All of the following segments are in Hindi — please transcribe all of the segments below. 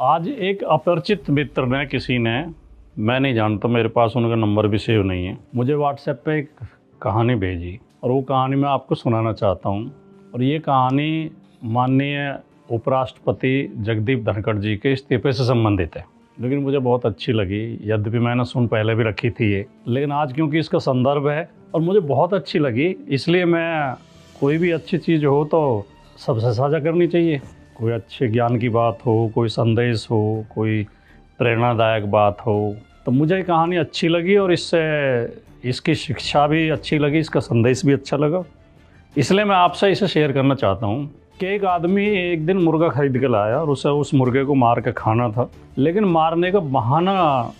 आज एक अपरिचित मित्र ने मैं नहीं जानता, मेरे पास उनका नंबर भी सेव नहीं है, मुझे व्हाट्सएप पे एक कहानी भेजी और वो कहानी मैं आपको सुनाना चाहता हूँ। और ये कहानी माननीय उपराष्ट्रपति जगदीप धनखड़ जी के इस्तीफे से संबंधित है, लेकिन मुझे बहुत अच्छी लगी। यद्यपि मैंने सुन पहले भी रखी थी ये, लेकिन आज क्योंकि इसका संदर्भ है और मुझे बहुत अच्छी लगी, इसलिए मैं कोई भी अच्छी चीज़ हो तो सबसे साझा करनी चाहिए। कोई अच्छे ज्ञान की बात हो, कोई संदेश हो, कोई प्रेरणादायक बात हो, तो मुझे ये कहानी अच्छी लगी और इसकी शिक्षा भी अच्छी लगी, इसका संदेश भी अच्छा लगा, इसलिए मैं आपसे इसे शेयर करना चाहता हूँ। कि एक आदमी एक दिन मुर्गा खरीद के लाया और उसे उस मुर्गे को मार के खाना था, लेकिन मारने का बहाना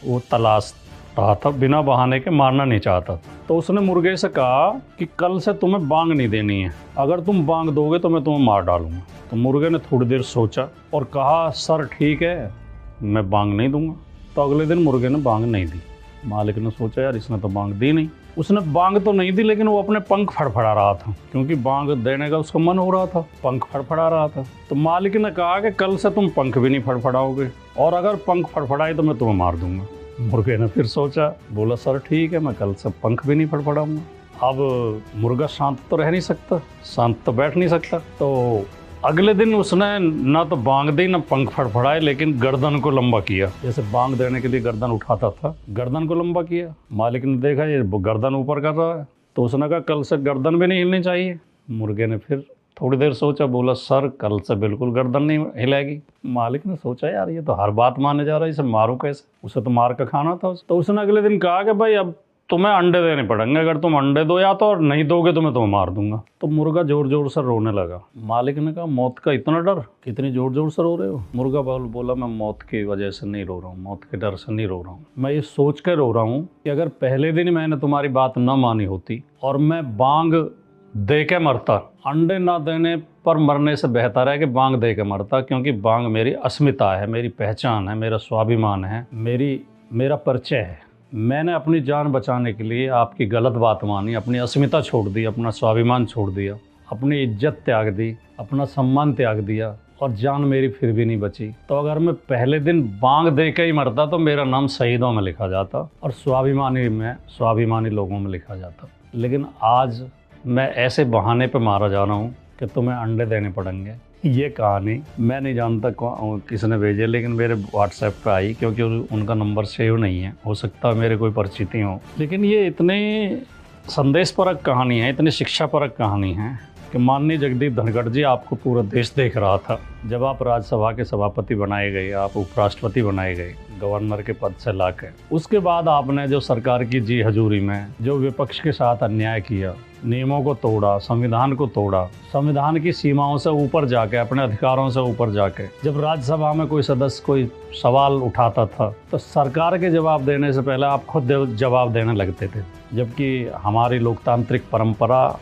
वो तलाश रहा था, बिना बहाने के मारना नहीं चाहता। तो उसने मुर्गे से कहा कि कल से तुम्हें बांग नहीं देनी है, अगर तुम बांग दोगे तो मैं तुम्हें मार डालूंगा। तो मुर्गे ने थोड़ी देर सोचा और कहा, सर ठीक है, मैं बांग नहीं दूंगा। तो अगले दिन मुर्गे ने बांग नहीं दी। मालिक ने सोचा, यार इसने तो बांग दी नहीं। उसने बांग तो नहीं दी, लेकिन वो अपने पंख फड़फड़ा रहा था, क्योंकि बांग देने का उसका मन हो रहा था, पंख फड़फड़ा रहा था। तो मालिक ने कहा कि कल से तुम पंख भी नहीं फड़फड़ाओगे, और अगर पंख फड़फड़ाए तो मैं तुम्हें मार दूंगा। मुर्गे ने फिर सोचा, बोला सर ठीक है, मैं कल से पंख भी नहीं फड़फड़ाऊंगा। अब मुर्गा शांत तो रह नहीं सकता, शांत तो बैठ नहीं सकता। तो अगले दिन उसने ना तो बांग दी ना पंख फड़फड़ाए, लेकिन गर्दन को लंबा किया, जैसे बांग देने के लिए गर्दन उठाता था, गर्दन को लंबा किया। मालिक ने देखा ये गर्दन ऊपर कर रहा है, तो उसने कहा कल से गर्दन भी नहीं हिलनी चाहिए। मुर्गे ने फिर थोड़ी देर सोचा, बोला सर कल से बिल्कुल गर्दन नहीं हिलेगी। मालिक ने सोचा, यार ये तो हर बात माने जा रहा है, इसे मारूं कैसे, उसे तो मार का खाना था। तो उसने अगले दिन कहा कि भाई अब तुम्हें अंडे देने पड़ेंगे, अगर तुम अंडे दो या तो, और नहीं दोगे तो मैं तुम्हें मार दूंगा। तो मुर्गा जोर जोर से रोने लगा। मालिक ने कहा, मौत का इतना डर, कितनी जोर जोर से रो रहे हो? मुर्गा बोला, मैं मौत की वजह से नहीं रो रहा हूँ, मौत के डर से नहीं रो रहा हूँ, मैं ये सोच कर रो रहा हूँ कि अगर पहले दिन मैंने तुम्हारी बात न मानी होती और मैं बांग दे के मरता, अंडे ना देने पर मरने से बेहतर है कि बांग दे के मरता, क्योंकि बांग मेरी अस्मिता है, मेरी पहचान है, मेरा स्वाभिमान है, मेरा परिचय है। मैंने अपनी जान बचाने के लिए आपकी गलत बात मानी, अपनी अस्मिता छोड़ दी, अपना स्वाभिमान छोड़ दिया, अपनी इज्जत त्याग दी, अपना सम्मान त्याग दिया, और जान मेरी फिर भी नहीं बची। तो अगर मैं पहले दिन बांग दे के ही मरता तो मेरा नाम शहीदों में लिखा जाता और स्वाभिमानी लोगों में लिखा जाता। लेकिन आज मैं ऐसे बहाने पे मारा जा रहा हूँ कि तुम्हें अंडे देने पड़ेंगे। ये कहानी मैं नहीं जानता किसने भेजी, लेकिन मेरे व्हाट्सएप पे आई, क्योंकि उनका नंबर सेव नहीं है, हो सकता है मेरे कोई परिचित ही हो। लेकिन ये इतनी संदेशपरक कहानी है, इतनी शिक्षापरक कहानी है कि माननीय जगदीप धनखड़ जी, आपको पूरा देश देख रहा था जब आप राज्यसभा के सभापति बनाए गए, आप उपराष्ट्रपति बनाए गए गवर्नर के पद से लाकर। उसके बाद आपने जो सरकार की जी हजूरी में जो विपक्ष के साथ अन्याय किया, नियमों को तोड़ा, संविधान को तोड़ा, संविधान की सीमाओं से ऊपर जाके, अपने अधिकारों से ऊपर जाके, जब राज्यसभा में कोई सदस्य कोई सवाल उठाता था तो सरकार के जवाब देने से पहले आप खुद जवाब देने लगते थे। जबकि हमारी लोकतांत्रिक परंपरा,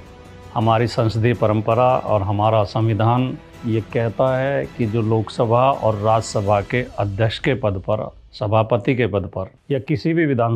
हमारी संसदीय परंपरा और हमारा संविधान ये कहता है कि जो लोकसभा और राज्यसभा के अध्यक्ष के पद पर, सभापति के पद पर, या किसी भी विधान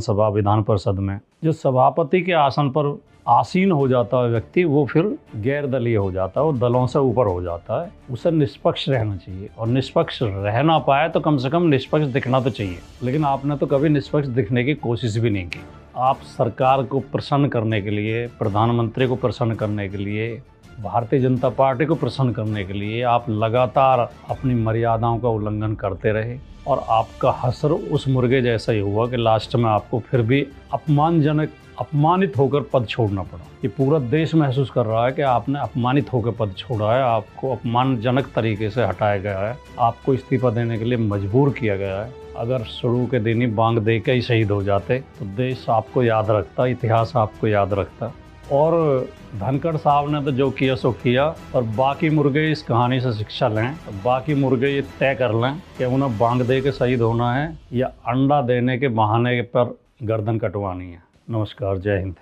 परिषद में जो सभापति के आसन पर आसीन हो जाता है व्यक्ति, वो फिर गैर दलीय हो जाता है, वो दलों से ऊपर हो जाता है। उसे निष्पक्ष रहना चाहिए, और निष्पक्ष रह ना पाए तो कम से कम निष्पक्ष दिखना तो चाहिए। लेकिन आपने तो कभी निष्पक्ष दिखने की कोशिश भी नहीं की। आप सरकार को प्रसन्न करने के लिए, प्रधानमंत्री को प्रसन्न करने के लिए, भारतीय जनता पार्टी को प्रसन्न करने के लिए आप लगातार अपनी मर्यादाओं का उल्लंघन करते रहे, और आपका हश्र उस मुर्गे जैसा ही हुआ कि लास्ट में आपको फिर भी अपमानित होकर पद छोड़ना पड़ा। ये पूरा देश महसूस कर रहा है कि आपने अपमानित होकर पद छोड़ा है, आपको अपमानजनक तरीके से हटाया गया है, आपको इस्तीफा देने के लिए मजबूर किया गया है। अगर शुरू के दिन ही बांग दे के ही शहीद हो जाते तो देश आपको याद रखता, इतिहास आपको याद रखता। और धनखड़ साहब ने तो जो किया सो किया, और बाकी मुर्गे इस कहानी से शिक्षा लें, बाकी मुर्गे ये तय कर लें कि उन्हें बांग दे के शहीद होना है या अंडा देने के बहाने पर गर्दन कटवानी है। नमस्कार, जय हिंद।